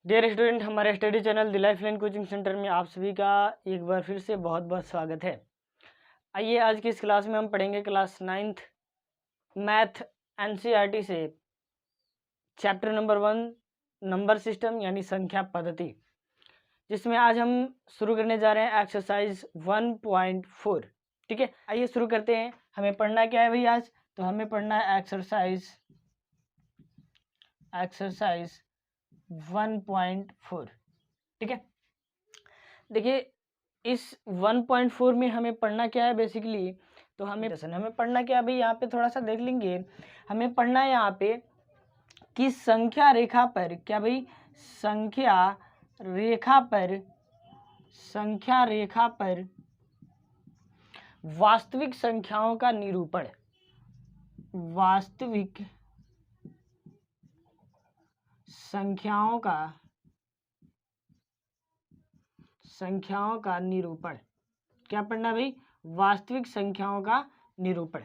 Dear student, हमारे study channel the life line coaching centre में आप सभी का एक बार फिर से बहुत बहुत स्वागत है। आइए आज की इस क्लास में हम पढ़ेंगे क्लास 9th मैथ एनसीईआरटी से चैप्टर नंबर 1 नंबर सिस्टम यानी संख्या पद्धति, जिसमें आज हम शुरू करने जा रहे हैं एक्सरसाइज 1.4। ठीक है, आइए शुरू करते हैं। हमें पढ़ना क्या है भाई आज? तो हमें पढ़ना है एक्सरसाइज 1.4। ठीक है, देखिए इस 1.4 में हमें पढ़ना क्या है बेसिकली। तो हमें पढ़ना क्या है भाई, यहाँ पे थोड़ा सा देख लेंगे। हमें पढ़ना है यहाँ पे कि संख्या रेखा पर, क्या भाई, संख्या रेखा पर वास्तविक संख्याओं का निरूपण, वास्तविक संख्याओं का निरूपण। क्या पढ़ना भाई? वास्तविक संख्याओं का निरूपण।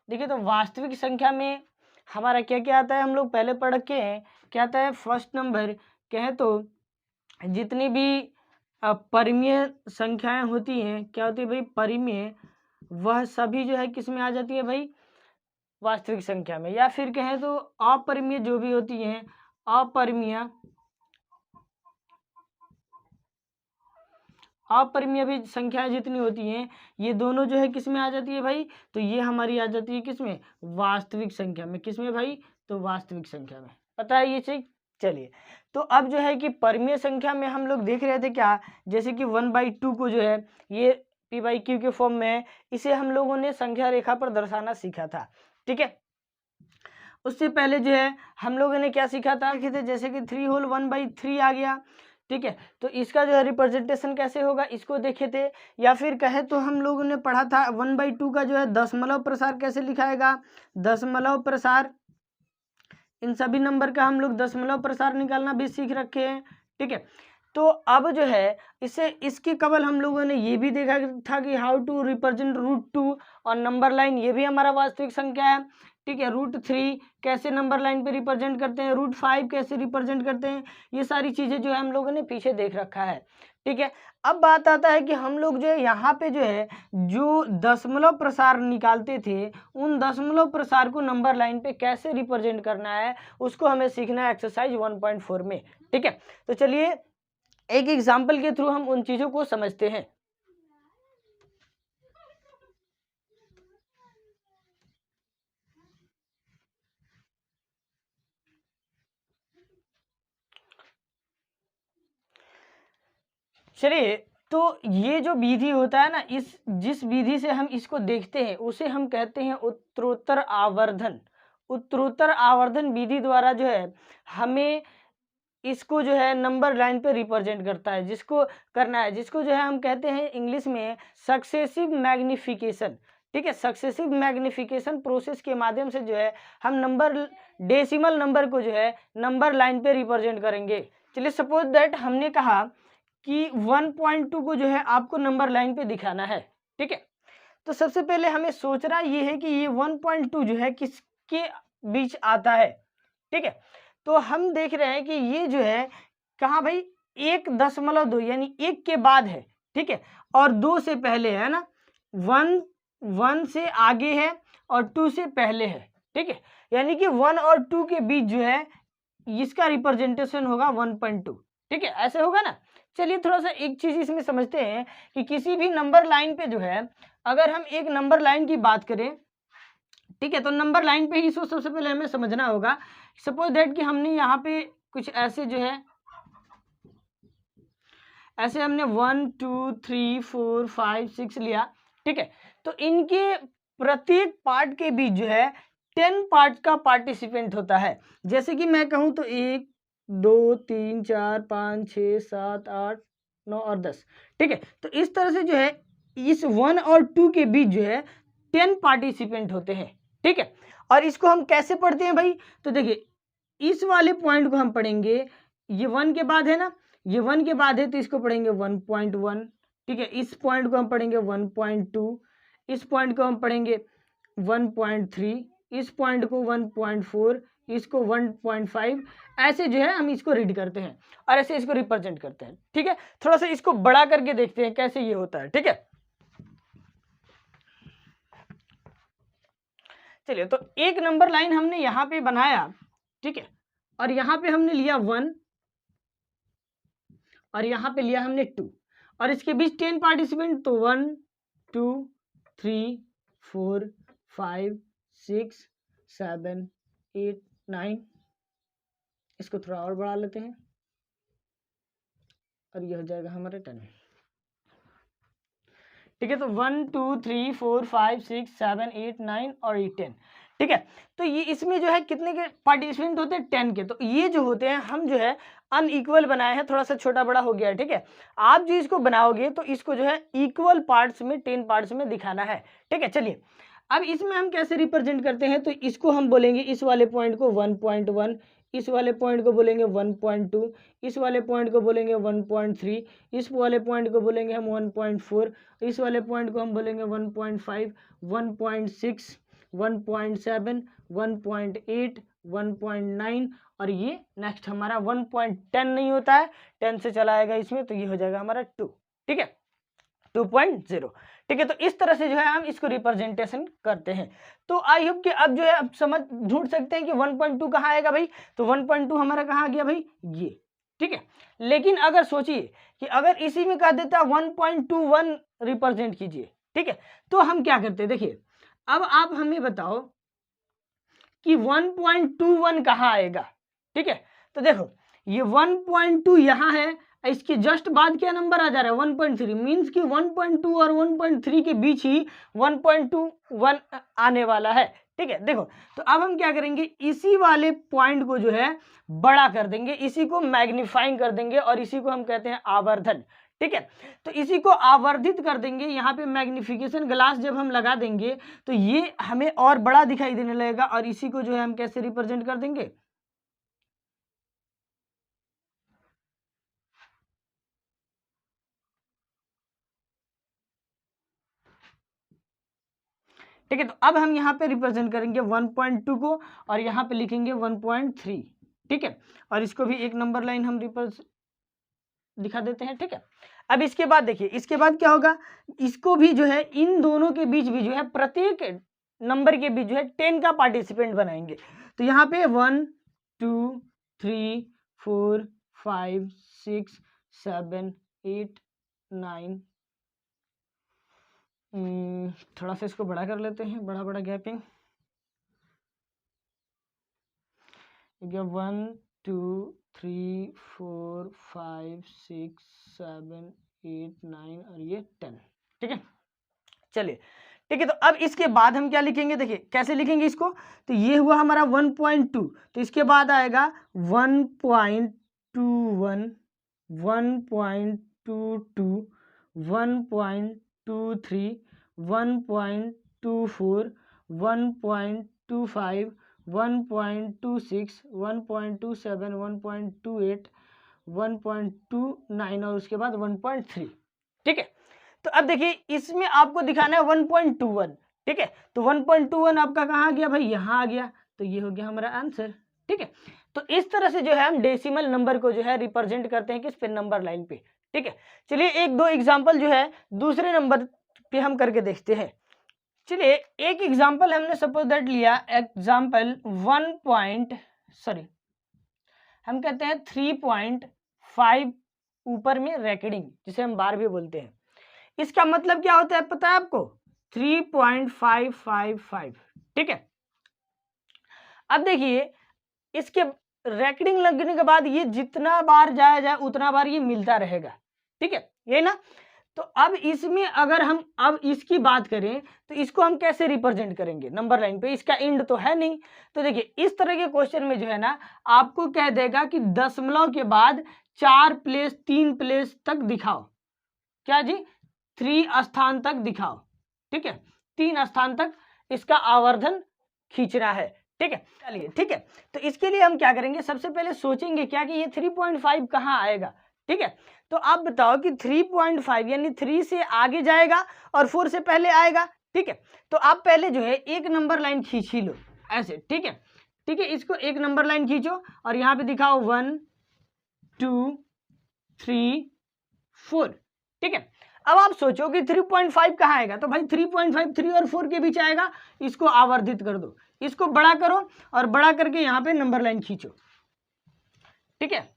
देखिए, तो वास्तविक संख्या में हमारा क्या क्या आता है, हम लोग पहले पढ़ के हैं। क्या आता है? फर्स्ट नंबर कहें तो जितनी भी परिमेय संख्याएं होती हैं, क्या होती है भाई? परिमेय, वह सभी जो है किस में आ जाती है भाई? वास्तविक संख्या में। या फिर कहें तो अपरिमेय जो भी होती हैं, अपरिमेय भी संख्याएं जितनी होती हैं, ये दोनों जो है किस में आ जाती है भाई? तो ये हमारी आ जाती है किस में? वास्तविक संख्या में। किस में भाई? तो वास्तविक संख्या में। पता है ये चीज? चलिए, तो अब जो है कि परिमेय संख्या में हम लोग देख रहे थे क्या, जैसे कि 1/2 को जो है ये p/q के फॉर्म में है, इसे हम लोगों ने संख्या रेखा पर दर्शाना सीखा था। ठीक है, उससे पहले जो है हम लोगों ने क्या सीखा था, जैसे कि 3 होल 1/3 आ गया। ठीक है, तो इसका जो है रिप्रेजेंटेशन कैसे होगा इसको देखे थे। या फिर कहे तो हम लोगों ने पढ़ा था 1/2 का जो है दशमलव प्रसार कैसे लिखाएगा, दशमलव प्रसार। इन सभी नंबर का हम लोग दशमलव प्रसार निकालना भी सीख रखे हैं। ठीक है, तो अब जो है इसके कबल हम लोगों ने ये भी देखा था कि हाउ टू रिप्रेजेंट √2 और नंबर लाइन, ये भी हमारा वास्तविक संख्या है। ठीक है, √3 कैसे नंबर लाइन पे रिप्रेजेंट करते हैं, √5 कैसे रिप्रेजेंट करते हैं, ये सारी चीजें जो है हम लोगों ने पीछे देख रखा है। ठीक है, अब बात आता है कि हम लोग जो है यहाँ पे जो है जो दशमलव प्रसार निकालते थे, उन दशमलव प्रसार को नंबर लाइन पे कैसे रिप्रेजेंट करना है, उसको हमें सीखना है एक्सरसाइज 1.4 में। ठीक है, तो चलिए एक एग्जाम्पल के थ्रू हम उन चीजों को समझते हैं। चलिए, तो ये जो विधि होता है ना, जिस विधि से हम इसको देखते हैं उसे हम कहते हैं उत्तरोत्तर आवर्धन। उत्तरोत्तर आवर्धन विधि द्वारा जो है हमें इसको जो है नंबर लाइन पे रिप्रेजेंट करता है, जिसको जो है हम कहते हैं इंग्लिश में सक्सेसिव मैग्निफिकेशन। ठीक है, सक्सेसिव मैग्निफिकेशन प्रोसेस के माध्यम से जो है हम डेसिमल नंबर को जो है नंबर लाइन पे रिप्रेजेंट करेंगे। चलिए, सपोज दैट हमने कहा कि 1.2 को जो है आपको नंबर लाइन पे दिखाना है। ठीक है, तो सबसे पहले हमें सोचना ये है कि ये 1.2 जो है किसके बीच आता है। ठीक है, तो हम देख रहे हैं कि ये जो है कहाँ भाई, 1.2 यानी 1 के बाद है। ठीक है, और 2 से पहले है ना, 1 से आगे है और 2 से पहले है। ठीक है, यानी कि 1 और 2 के बीच जो है इसका रिप्रेजेंटेशन होगा 1.2। ठीक है, ऐसे होगा ना। चलिए थोड़ा सा एक चीज इसमें समझते हैं कि किसी भी नंबर लाइन पे जो है, अगर हम एक नंबर लाइन की बात करें, ठीक है, तो नंबर लाइन पे ही इसको सबसे पहले हमें समझना होगा। सपोज दैट कि हमने यहाँ पे कुछ ऐसे जो है, ऐसे हमने 1 2 3 4 5 6 लिया। ठीक है, तो इनके प्रत्येक पार्ट के बीच जो है 10 पार्ट का पार्टिसिपेंट होता है। जैसे कि मैं कहूँ तो 1 2 3 4 5 6 7 8 9 और 10। ठीक है, तो इस तरह से जो है इस 1 और 2 के बीच जो है 10 पार्टिसिपेंट होते हैं। ठीक है, और इसको हम कैसे पढ़ते हैं भाई? तो देखिए, इस वाले पॉइंट को हम पढ़ेंगे, ये 1 के बाद है ना, ये 1 के बाद है तो इसको पढ़ेंगे 1.1। ठीक है, इस पॉइंट को हम पढ़ेंगे 1.2, इस पॉइंट को हम पढ़ेंगे 1.3, इस पॉइंट को 1.4, इसको 1.5, ऐसे जो है हम इसको रीड करते हैं और ऐसे इसको रिप्रेजेंट करते हैं। ठीक है, थोड़ा सा इसको बड़ा करके देखते हैं कैसे ये होता है। ठीक है, चलिए, तो एक नंबर लाइन हमने यहाँ पे बनाया। ठीक है, और यहाँ पे हमने लिया 1 और यहाँ पे लिया हमने 2 और इसके बीच 10 पार्टिसिपेंट, तो 1 2 3 4 5 6 7 8 9, इसको थोड़ा और बढ़ा लेते हैं और ये हो जाएगा हमारा 10। ठीक है, तो 1 2 3 4 5 6 7 8 9 और ये 10। ठीक है, तो ये इसमें जो है कितने के पार्टिसिपेंट होते हैं? 10 के। तो ये जो होते हैं हम जो है अनइक्वल बनाए हैं, थोड़ा सा छोटा बड़ा हो गया है। ठीक है, आप जो इसको बनाओगे तो इसको जो है इक्वल पार्ट्स में 10 पार्ट्स में दिखाना है। ठीक है, चलिए अब इसमें हम कैसे रिप्रेजेंट करते हैं, तो इसको हम बोलेंगे इस वाले पॉइंट को 1.1, इस वाले पॉइंट को बोलेंगे 1.2, इस वाले पॉइंट को बोलेंगे 1.3, इस वाले पॉइंट को बोलेंगे हम 1.4, इस वाले पॉइंट को हम बोलेंगे 1.5, 1.6, 1.7, 1.8, 1.9 और ये नेक्स्ट हमारा 1.10 नहीं होता है, 10 से चला आएगा इसमें, तो ये हो जाएगा हमारा 2। ठीक है, 2.0। ठीक है, तो इस तरह से जो है हम इसको रिप्रेजेंटेशन करते हैं। तो आई होप कि अब जो है अब समझ ढूंढ सकते हैं कि 1.2 कहाँ आएगा भाई, तो 1.2 हमारा कहाँ आ गया भाई, ये। ठीक है, लेकिन अगर सोचिए कि अगर इसी में कह देता 1.21 रिप्रेजेंट कीजिए, ठीक है, तो हम क्या करते हैं, देखिए अब आप हमें बताओ कि 1.21 कहाँ आएगा। ठीक है, तो देखो ये 1.2 यहाँ है, इसके जस्ट बाद क्या नंबर आ जा रहा है 1.3, मीन्स कि 1.2 और 1.3 के बीच ही 1.21 आने वाला है। ठीक है, देखो तो अब हम क्या करेंगे, इसी वाले पॉइंट को जो है बड़ा कर देंगे, इसी को मैग्नीफाइंग कर देंगे और इसी को हम कहते हैं आवर्धन। ठीक है, तो इसी को आवर्धित कर देंगे, यहाँ पे मैग्निफिकेशन ग्लास जब हम लगा देंगे तो ये हमें और बड़ा दिखाई देने लगेगा और इसी को जो है हम कैसे रिप्रेजेंट कर देंगे, ठीक है, तो अब हम यहाँ पे रिप्रेजेंट करेंगे 1.2 को और यहाँ पे लिखेंगे 1.3। ठीक है, और इसको भी एक नंबर लाइन हम दिखा देते हैं। ठीक है, अब इसके बाद देखिए, इसके बाद क्या होगा, इसको भी जो है इन दोनों के बीच भी जो है प्रत्येक नंबर के बीच जो है 10 का पार्टिसिपेंट बनाएंगे। तो यहाँ पे 1 2 3 4 5 6 7 8 9, थोड़ा सा इसको बड़ा कर लेते हैं, बड़ा बड़ा गैपिंग, 1 2 3 4 5 6 7 8 9 और ये 10। ठीक है, चलिए ठीक है, तो अब इसके बाद हम क्या लिखेंगे, देखिए कैसे लिखेंगे इसको, तो ये हुआ हमारा 1.2, तो इसके बाद आएगा 1.21 1.22 1.23 1.24 1.25 1.26 1.27 1.28 1.29 और उसके बाद 1.3। ठीक है, तो अब देखिए इसमें आपको दिखाना है 1.21। ठीक है, तो 1.21 आपका कहाँ आ गया भाई, यहाँ आ गया, तो ये हो गया हमारा आंसर। ठीक है, तो इस तरह से जो है हम डेसिमल नंबर को जो है रिप्रेजेंट करते हैं किस पे, नंबर लाइन पे। ठीक है, चलिए एक दो एग्जांपल जो है दूसरे नंबर पे हम करके देखते हैं। चलिए एक एग्जांपल हमने सपोज दैट लिया, एग्जांपल हम कहते हैं 3.5 ऊपर में रैकेडिंग, जिसे हम बार भी बोलते हैं। इसका मतलब क्या होता है पता है आपको, 3.555। ठीक है, अब देखिए इसके रैकेडिंग लगने के बाद ये जितना बार जाया जाए उतना बार ये मिलता रहेगा। ठीक है, ये ना, तो अब इसमें अगर हम अब इसकी बात करें तो इसको हम कैसे रिप्रेजेंट करेंगे नंबर लाइन पे, इसका एंड तो है नहीं। तो देखिए इस तरह के क्वेश्चन में जो है ना आपको कह देगा कि दशमलव के बाद 4 प्लेस 3 प्लेस तक दिखाओ, क्या जी, 3 स्थान तक दिखाओ। ठीक है, 3 स्थान तक इसका आवर्धन खींचना है। ठीक है, चलिए ठीक है, तो इसके लिए हम क्या करेंगे, सबसे पहले सोचेंगे क्या कि ये 3.5 कहाँ आएगा। ठीक है, तो आप बताओ कि 3.5 यानी 3 से आगे जाएगा और 4 से पहले आएगा। ठीक है, तो आप पहले जो है एक नंबर लाइन खींच ही लो ऐसे। ठीक है, ठीक है, इसको एक नंबर लाइन खींचो और यहाँ पे दिखाओ 1 2 3 4। ठीक है, अब आप सोचो कि 3.5 कहाँ आएगा, तो भाई 3.5 3 और 4 के बीच आएगा। इसको आवर्धित कर दो, इसको बड़ा करो और बड़ा करके यहाँ पे नंबर लाइन खींचो। ठीक है,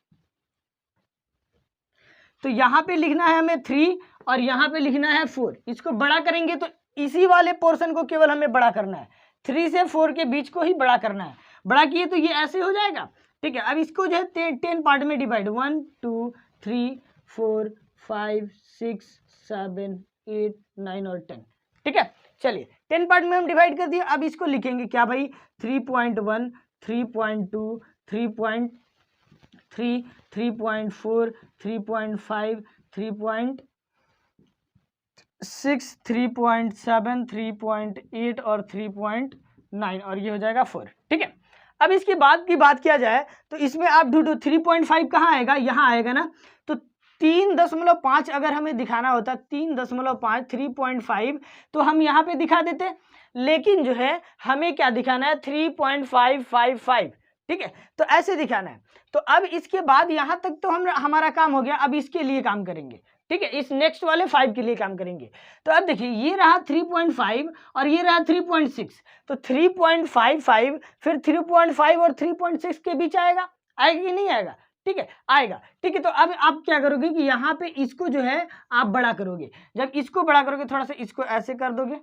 तो यहाँ पे लिखना है हमें 3 और यहाँ पे लिखना है 4। इसको बड़ा करेंगे तो इसी वाले पोर्शन को केवल हमें बड़ा करना है, 3 से 4 के बीच को ही बड़ा करना है। बड़ा किए तो ये ऐसे हो जाएगा। ठीक है, अब इसको जो है 10 पार्ट में डिवाइड, 1 2 3 4 5 6 7 8 9 और 10। ठीक है, चलिए 10 पार्ट में हम डिवाइड कर दिए। अब इसको लिखेंगे क्या भाई, 3.1 3.2 3.3 3.4 3.5 3.6 3.7 3.8 और 3.9 और ये हो जाएगा 4। ठीक है, अब इसके बाद की बात किया जाए तो इसमें आप ढूंढो 3.5 कहाँ आएगा, यहाँ आएगा ना। तो 3.5 अगर हमें दिखाना होता 3.5 3.5 तो हम यहाँ पे दिखा देते, लेकिन जो है हमें क्या दिखाना है 3.555। ठीक है, तो ऐसे दिखाना है। तो अब इसके बाद यहाँ तक तो हम हमारा काम हो गया, अब इसके लिए काम करेंगे। ठीक है, इस नेक्स्ट वाले 5 के लिए काम करेंगे। तो अब देखिए ये रहा 3.5 और ये रहा 3.6, तो 3.55 फिर 3.5 और 3.6 के बीच आएगा, आएगा कि नहीं आएगा? ठीक है, आएगा। ठीक है, तो अब आप क्या करोगे कि यहाँ पे इसको जो है आप बड़ा करोगे। जब इसको बड़ा करोगे थोड़ा सा इसको ऐसे कर दोगे।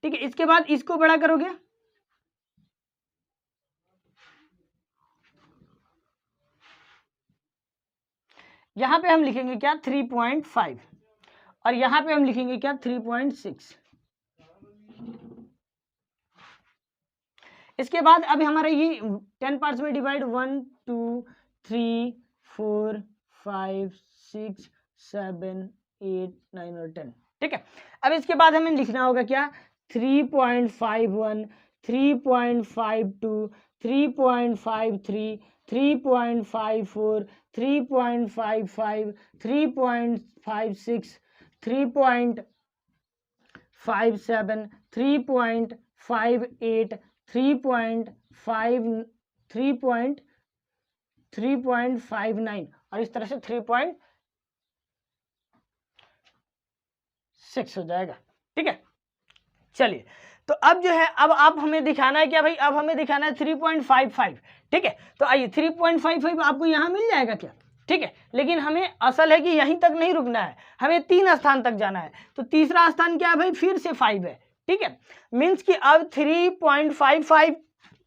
ठीक है, इसके बाद इसको बड़ा करोगे, यहां पे हम लिखेंगे क्या 3.5 और यहां पे हम लिखेंगे क्या 3.6। इसके बाद अब हमारा ये 10 पार्ट्स में डिवाइड 1 2 3 4 5 6 7 8 9 और 10। ठीक है, अब इसके बाद हमें लिखना होगा क्या 3.51 3.52 3.53 3.54 3.55 3.56 3.57 3.58 3.59 और इस तरह से 3.6 हो जाएगा। ठीक है, चलिए तो अब जो है अब आप हमें दिखाना है क्या भाई, अब हमें दिखाना है 3.55। ठीक है, तो आइए 3.55 आपको यहाँ मिल जाएगा क्या? ठीक है, लेकिन हमें असल है कि यहीं तक नहीं रुकना है, हमें 3 स्थान तक जाना है। तो तीसरा स्थान क्या है भाई, फिर से 5 है। ठीक है, मीन्स कि अब 3.55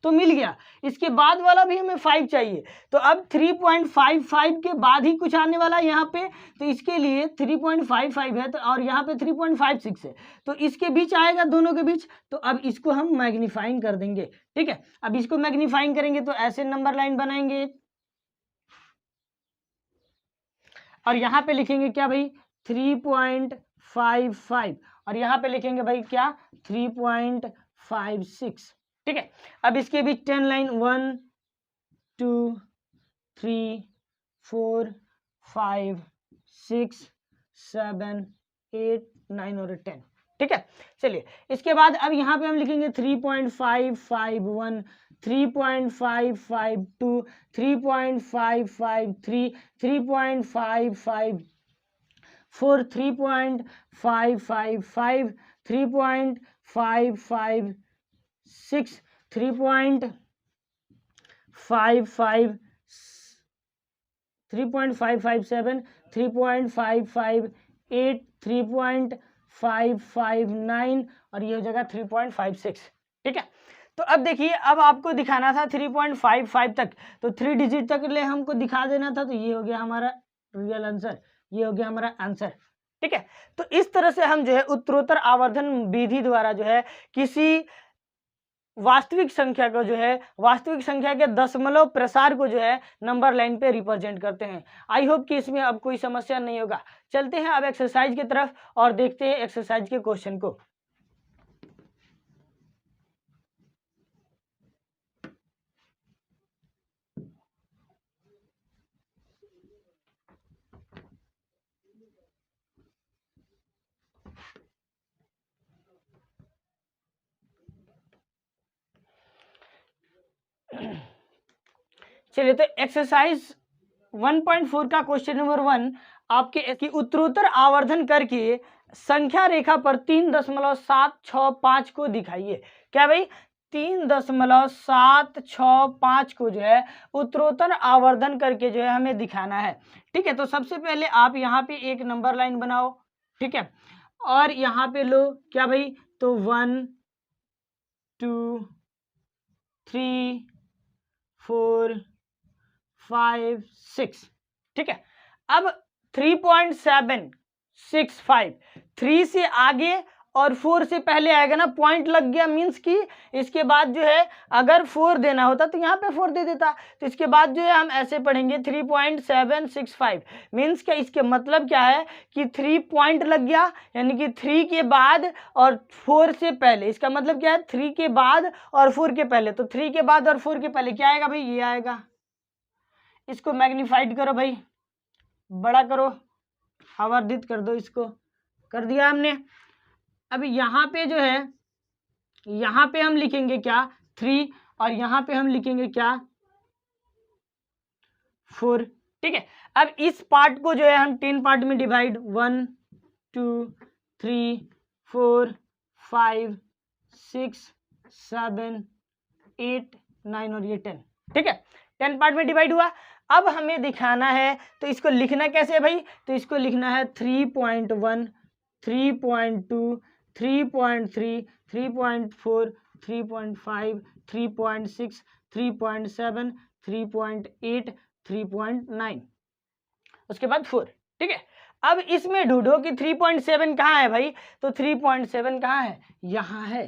तो मिल गया, इसके बाद वाला भी हमें 5 चाहिए। तो अब 3.55 के बाद ही कुछ आने वाला है यहाँ पे, तो इसके लिए 3.55 है तो और यहाँ पे 3.56 है, तो इसके बीच आएगा, दोनों के बीच। तो अब इसको हम मैग्नीफाइंग कर देंगे। ठीक है, अब इसको मैग्नीफाइंग करेंगे तो ऐसे नंबर लाइन बनाएंगे और यहाँ पे लिखेंगे क्या भाई 3.55 और यहाँ पे लिखेंगे भाई क्या 3.56। ठीक है, अब इसके बीच 10 लाइन 1 2 3 4 5 6 7 8 9 और 10। ठीक है, चलिए इसके बाद अब यहाँ पे हम लिखेंगे 3.551 3.552 3.553 3.554 3.555 3.556 3.55 3.557 3.558 3.559 और ये हो जाएगा 3.56। ठीक है, तो अब देखिए अब आपको दिखाना था 3.55 तक, तो 3 डिजिट तक ले हमको दिखा देना था, तो ये हो गया हमारा रियल आंसर, ये हो गया हमारा आंसर। ठीक है, तो इस तरह से हम जो है उत्तरोत्तर आवर्धन विधि द्वारा जो है किसी वास्तविक संख्या को जो है वास्तविक संख्या के दशमलव प्रसार को जो है नंबर लाइन पे रिप्रेजेंट करते हैं। आई होप कि इसमें अब कोई समस्या नहीं होगा। चलते हैं अब एक्सरसाइज की तरफ और देखते हैं एक्सरसाइज के क्वेश्चन को। चलिए तो एक्सरसाइज 1.4 का क्वेश्चन नंबर 1 आपके की उत्तरोत्तर आवर्धन करके संख्या रेखा पर 3.765 को दिखाइए। क्या भाई 3.765 को जो है उत्तरोत्तर आवर्धन करके जो है हमें दिखाना है। ठीक है, तो सबसे पहले आप यहाँ पे एक नंबर लाइन बनाओ। ठीक है, और यहाँ पे लो क्या भाई, तो 1 2 3 4 5 6। ठीक है, अब 3.765 3 से आगे और 4 से पहले आएगा ना, पॉइंट लग गया, मीन्स कि इसके बाद जो है अगर 4 देना होता तो यहाँ पे 4 दे देता, तो इसके बाद जो है हम ऐसे पढ़ेंगे 3.765 मीन्स क्या, इसके मतलब क्या है कि 3 पॉइंट लग गया, यानी कि 3 के बाद और 4 से पहले। इसका मतलब क्या है, 3 के बाद और 4 के पहले, तो 3 के बाद और 4 के पहले क्या आएगा भाई, ये आएगा। इसको मैग्नीफाइड करो भाई, बड़ा करो, आवर्धित कर दो, इसको कर दिया हमने। अब यहाँ पे जो है, यहाँ पे हम लिखेंगे क्या 3 और यहाँ पे हम लिखेंगे क्या 4। ठीक है, अब इस पार्ट को जो है हम 10 पार्ट में डिवाइड 1 2 3 4 5 6 7 8 9 और ये 10। ठीक है, 10 पार्ट में डिवाइड हुआ। अब हमें दिखाना है, तो इसको लिखना कैसे है भाई, तो इसको लिखना है 3.1 3.2 3.3 3.4 3.5 3.6 3.7 3.8 3.9 उसके बाद 4। ठीक है, अब इसमें ढूंढो कि 3.7 कहाँ है भाई, तो 3.7 कहाँ है, यहाँ है।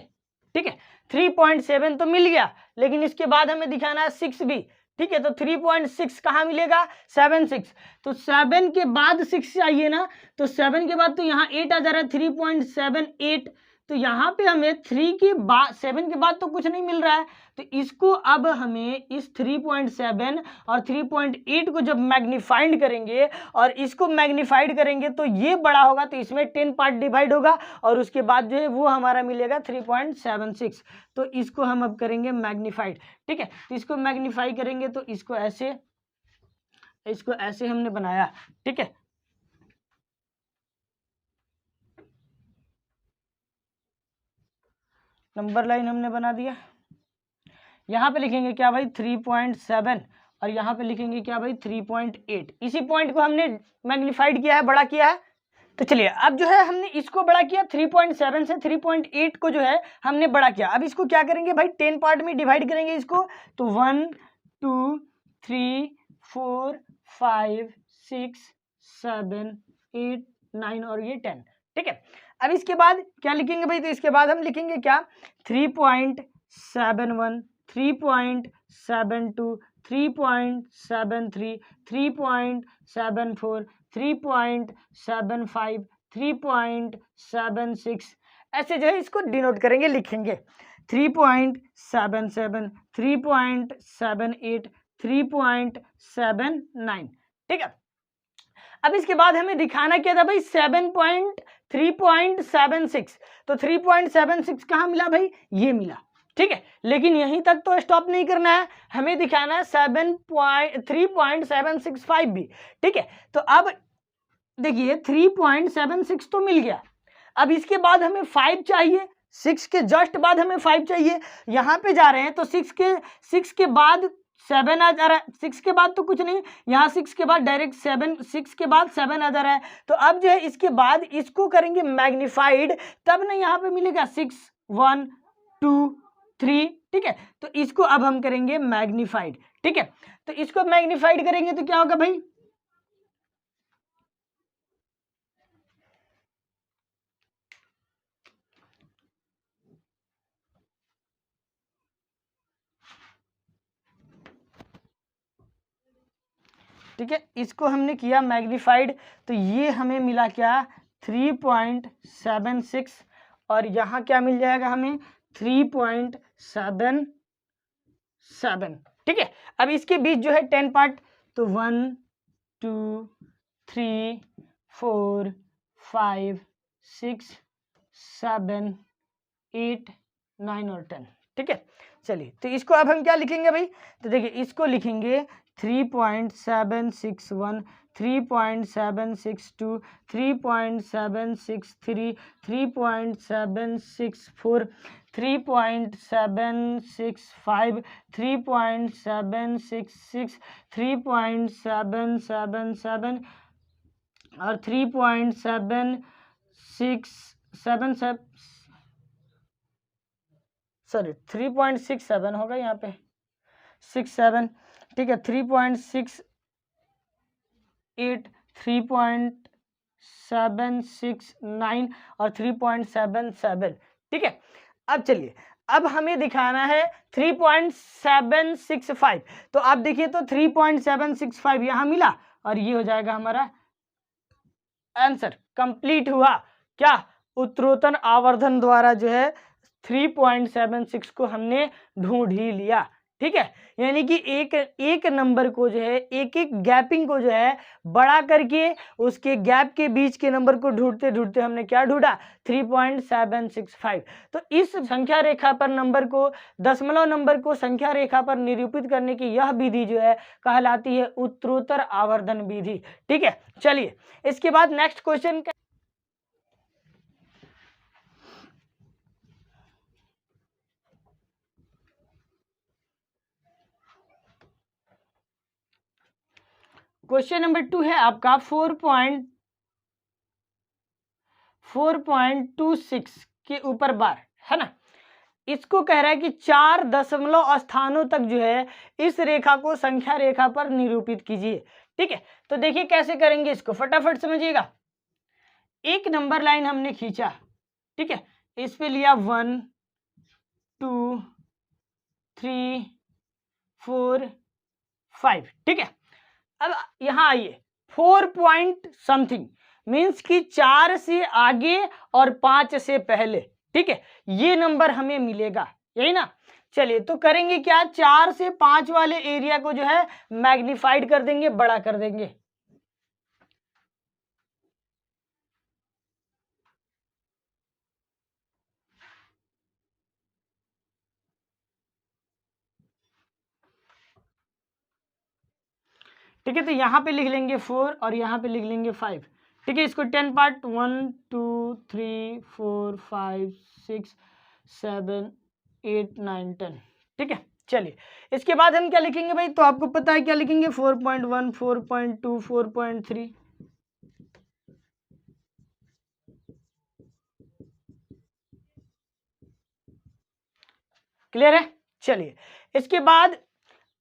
ठीक है, 3.7 तो मिल गया, लेकिन इसके बाद हमें दिखाना है 6 भी। ठीक है, तो 3.6 कहाँ मिलेगा, 7 6, तो 7 के बाद 6 चाहिए ना, तो 7 के बाद तो यहाँ 8 आ जा रहा है 3.78, तो यहाँ पे हमें 3 के बाद 7 के बाद तो कुछ नहीं मिल रहा है, तो इसको अब हमें इस 3.7 और 3.8 को जब मैग्नीफाइड करेंगे और इसको मैग्नीफाइड करेंगे तो ये बड़ा होगा, तो इसमें 10 पार्ट डिवाइड होगा और उसके बाद जो है वो हमारा मिलेगा 3.76, तो इसको हम अब करेंगे मैग्नीफाइड। ठीक है, तो इसको मैग्नीफाई करेंगे तो इसको ऐसे हमने बनाया। ठीक है, नंबर लाइन हमने बना दिया। यहाँ पे लिखेंगे क्या भाई 3.7 और यहाँ पे लिखेंगे क्या भाई 3.8। इसी पॉइंट को हमने मैग्नीफाइड किया है, बड़ा किया है। तो चलिए अब जो है हमने इसको बड़ा किया, 3.7 से 3.8 को जो है हमने बड़ा किया। अब इसको क्या करेंगे भाई 10 पार्ट में डिवाइड करेंगे इसको, तो 1 2 3 4 5 6 7 8 9 और ये 10। ठीक है, अब इसके बाद क्या लिखेंगे भाई, तो इसके बाद हम लिखेंगे क्या 3.71 3.72 3.73 3.74 3.75 3.76 ऐसे जो है इसको डिनोट करेंगे, लिखेंगे 3.77 3.78 3.79। ठीक है, अब इसके बाद हमें दिखाना क्या था भाई 3.76, तो 3.76 कहाँ मिला भाई, ये मिला। ठीक है, लेकिन यहीं तक तो स्टॉप नहीं करना है, हमें दिखाना है 3.765 भी। ठीक है, तो अब देखिए 3.76 तो मिल गया, अब इसके बाद हमें 5 चाहिए, 6 के जस्ट बाद हमें 5 चाहिए। यहाँ पे जा रहे हैं तो 6 के बाद 7 आ जा रहा है, 6 के बाद तो कुछ नहीं, यहाँ 6 के बाद डायरेक्ट 7, 6 के बाद 7 आ जा रहा है, तो अब जो है इसके बाद इसको करेंगे मैग्नीफाइड, तब ना यहाँ पे मिलेगा 6 1 2 3। ठीक है, तो इसको अब हम करेंगे मैग्नीफाइड। ठीक है, तो इसको मैग्नीफाइड करेंगे तो क्या होगा भाई, ठीक है, इसको हमने किया मैग्नीफाइड, तो ये हमें मिला क्या 3.76 और यहाँ क्या मिल जाएगा हमें 3.77। ठीक है, अब इसके बीच जो है 10 पार्ट, तो 1 2 3 4 5 6 7 8 9 और 10। ठीक है, चलिए तो इसको अब हम क्या लिखेंगे भाई, तो देखिए इसको लिखेंगे 3.761, 3.762, 3.763, 3.764, 3.765, 3.766, 3.777 और 3.67 होगा यहाँ पे 67, ठीक है, 3.68, 3.769 और 3.77, ठीक है। अब चलिए, अब हमें दिखाना है 3.765, तो आप देखिए तो 3.765 यहाँ मिला और ये हो जाएगा हमारा आंसर। कंप्लीट हुआ क्या, उत्तरोत्तर आवर्धन द्वारा जो है 3.76 को हमने ढूंढ ही लिया, ठीक है। यानी कि एक नंबर को जो है, एक गैपिंग को जो है बड़ा करके उसके गैप के बीच के नंबर को ढूंढते ढूंढते हमने क्या ढूंढा, 3.765। तो इस संख्या रेखा पर नंबर को, दशमलव नंबर को संख्या रेखा पर निरूपित करने की यह विधि जो है कहलाती है उत्तरोत्तर आवर्धन विधि, ठीक है। चलिए इसके बाद नेक्स्ट क्वेश्चन, क्वेश्चन नंबर 2 है आपका 4.26 के ऊपर बार, है ना। इसको कह रहा है कि 4 दशमलव स्थानों तक जो है इस रेखा को संख्या रेखा पर निरूपित कीजिए, ठीक है। तो देखिए कैसे करेंगे इसको, फटाफट समझिएगा। एक नंबर लाइन हमने खींचा, ठीक है, इस पे लिया 1 2 3 4 5, ठीक है। अब यहां आइए, 4 पॉइंट समथिंग मीन्स कि 4 से आगे और 5 से पहले, ठीक है, ये नंबर हमें मिलेगा, यही ना। चलिए तो करेंगे क्या, 4 से 5 वाले एरिया को जो है मैग्नीफाइड कर देंगे, बड़ा कर देंगे। ठीक है, तो यहाँ पे लिख लेंगे 4 और यहाँ पे लिख लेंगे 5, ठीक है। इसको 10 पार्ट 1 2 3 4 5 6 7 8 9 10, ठीक है। चलिए इसके बाद हम क्या लिखेंगे भाई, तो आपको पता है क्या लिखेंगे, 4.1 4.2 4.3, क्लियर है। चलिए इसके बाद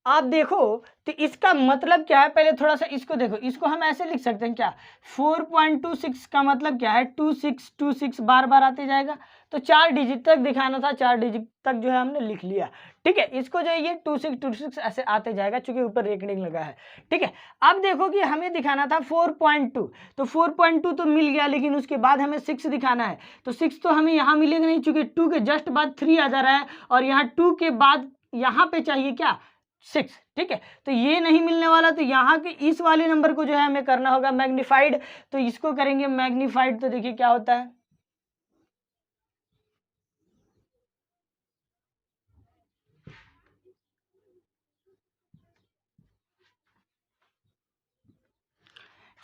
आप देखो तो इसका मतलब क्या है, पहले थोड़ा सा इसको देखो, इसको हम ऐसे लिख सकते हैं क्या, 4.26 का मतलब क्या है, 2626 बार बार आते जाएगा, तो 4 डिजिट तक दिखाना था, 4 डिजिट तक जो है हमने लिख लिया, ठीक है। इसको जो है ये 2626 ऐसे आते जाएगा चूंकि ऊपर रेकडिंग लगा है, ठीक है। अब देखो कि हमें दिखाना था 4.2, तो 4.2 तो मिल गया, लेकिन उसके बाद हमें 6 दिखाना है, तो 6 तो हमें यहाँ मिलेगा नहीं चूंकि 2 के जस्ट बाद 3 आ जा रहा है, और यहाँ 2 के बाद यहाँ पे चाहिए क्या, 6, ठीक है। तो ये नहीं मिलने वाला, तो यहाँ के इस वाले नंबर को जो है हमें करना होगा मैग्नीफाइड, तो इसको करेंगे मैग्नीफाइड, तो देखिए क्या होता है,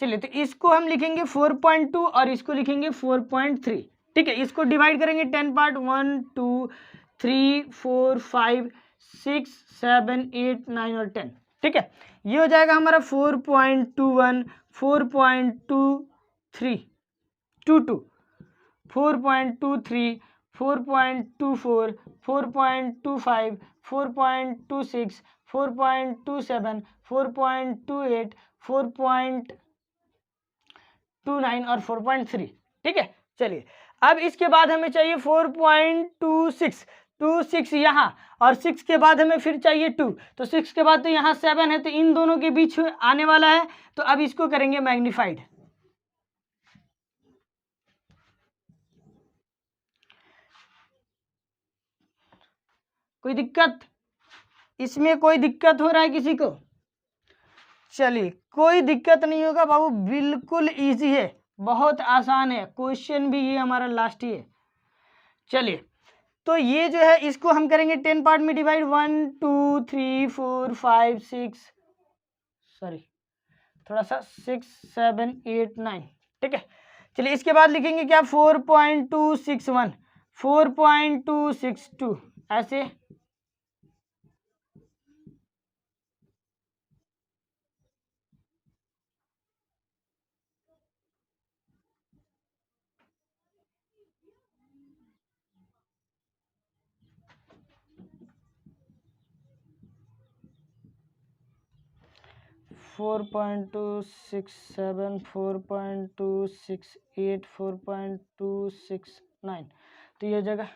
चलिए तो इसको हम लिखेंगे 4.2 और इसको लिखेंगे 4.3, ठीक है। इसको डिवाइड करेंगे 10 पार्ट 1 2 3 4 5 6 7 8 9 और 10, ठीक है। ये हो जाएगा हमारा 4.21 4.23 22 4.23 4.24 4.25 4.26 4.27 4.28 4.29 और 4.3, ठीक है। चलिए अब इसके बाद हमें चाहिए 4.26 यहाँ, और 6 के बाद हमें फिर चाहिए 2, तो 6 के बाद तो यहाँ 7 है, तो इन दोनों के बीच आने वाला है, तो अब इसको करेंगे मैग्नीफाइड। कोई दिक्कत इसमें, कोई दिक्कत हो रहा है किसी को? चलिए कोई दिक्कत नहीं होगा बाबू, बिल्कुल इजी है, बहुत आसान है क्वेश्चन भी, ये हमारा लास्ट ही है। चलिए तो ये जो है इसको हम करेंगे 10 पार्ट में डिवाइड, 1 2 3 4 5 6, सॉरी थोड़ा सा 6 7 8 9, ठीक है। चलिए इसके बाद लिखेंगे क्या, 4.261, 4.262 ऐसे। Four point two six seven, 4.268, 4.269, तो ये जगह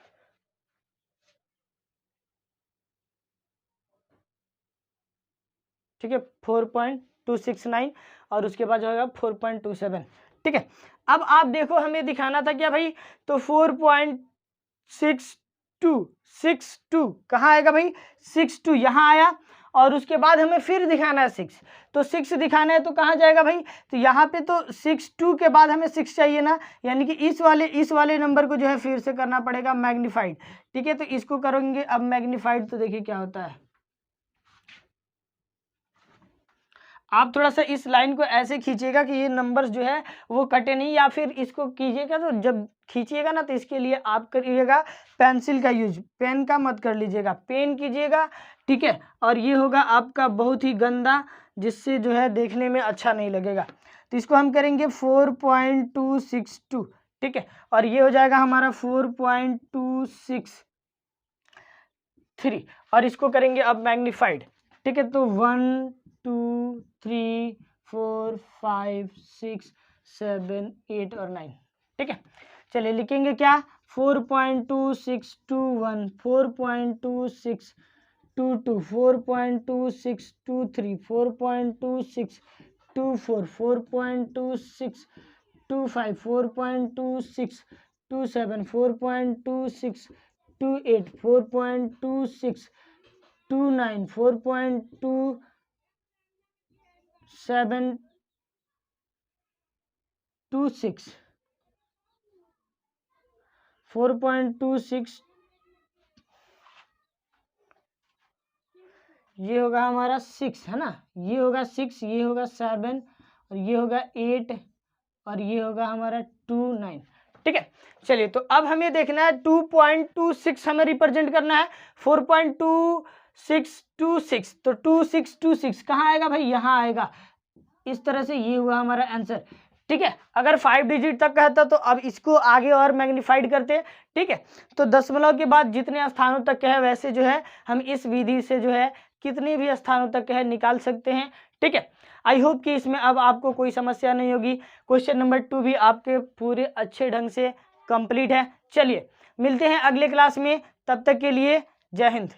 ठीक है 4.269 और उसके बाद जो होगा 4.27, ठीक है। अब आप देखो हमें दिखाना था क्या भाई, तो 4.6262 कहाँ आएगा भाई, 62 यहाँ आया, और उसके बाद हमें फिर दिखाना है 6, तो 6 दिखाना है तो कहाँ जाएगा भाई, तो यहाँ पे तो 62 के बाद हमें 6 चाहिए ना, यानी कि इस वाले नंबर को जो है फिर से करना पड़ेगा मैग्नीफाइड, ठीक है। तो इसको करेंगे अब मैग्नीफाइड, तो देखिए क्या होता है। आप थोड़ा सा इस लाइन को ऐसे खींचिएगा कि ये नंबर्स जो है वो कटे नहीं, या फिर इसको कीजिएगा तो जब खींचिएगा ना तो इसके लिए आप करिएगा पेंसिल का यूज, पेन का मत कर लीजिएगा, पेन कीजिएगा, ठीक है। और ये होगा आपका बहुत ही गंदा, जिससे जो है देखने में अच्छा नहीं लगेगा। तो इसको हम करेंगे 4.262, ठीक है, और ये हो जाएगा हमारा 4.263, और इसको करेंगे अब मैग्नीफाइड, ठीक है। तो 1 2 3 4 5 6 7 8 और 9, ठीक है। चलिए लिखेंगे क्या, 4.2621, 4.2622, 4.2623, 4.2624, 4.2625, 4.2627, 4.2628, 4.2629, 4.2726, 4.26, ये होगा हमारा 6 है ना, ये होगा 6, ये होगा 7 और ये होगा 8 और ये होगा हमारा 2 9, ठीक है। चलिए तो अब हमें देखना है 2.26 हमें रिप्रेजेंट करना है, 4.2626, तो 2626 कहाँ आएगा भाई, यहाँ आएगा, इस तरह से ये हुआ हमारा आंसर, ठीक है। अगर 5 डिजिट तक कहता तो अब इसको आगे और मैग्नीफाइड करते, ठीक है। तो दशमलव के बाद जितने स्थानों तक है वैसे जो है हम इस विधि से जो है कितने भी स्थानों तक है निकाल सकते हैं, ठीक है। आई होप कि इसमें अब आपको कोई समस्या नहीं होगी। क्वेश्चन नंबर 2 भी आपके पूरे अच्छे ढंग से कंप्लीट है। चलिए मिलते हैं अगले क्लास में, तब तक के लिए जय हिंद।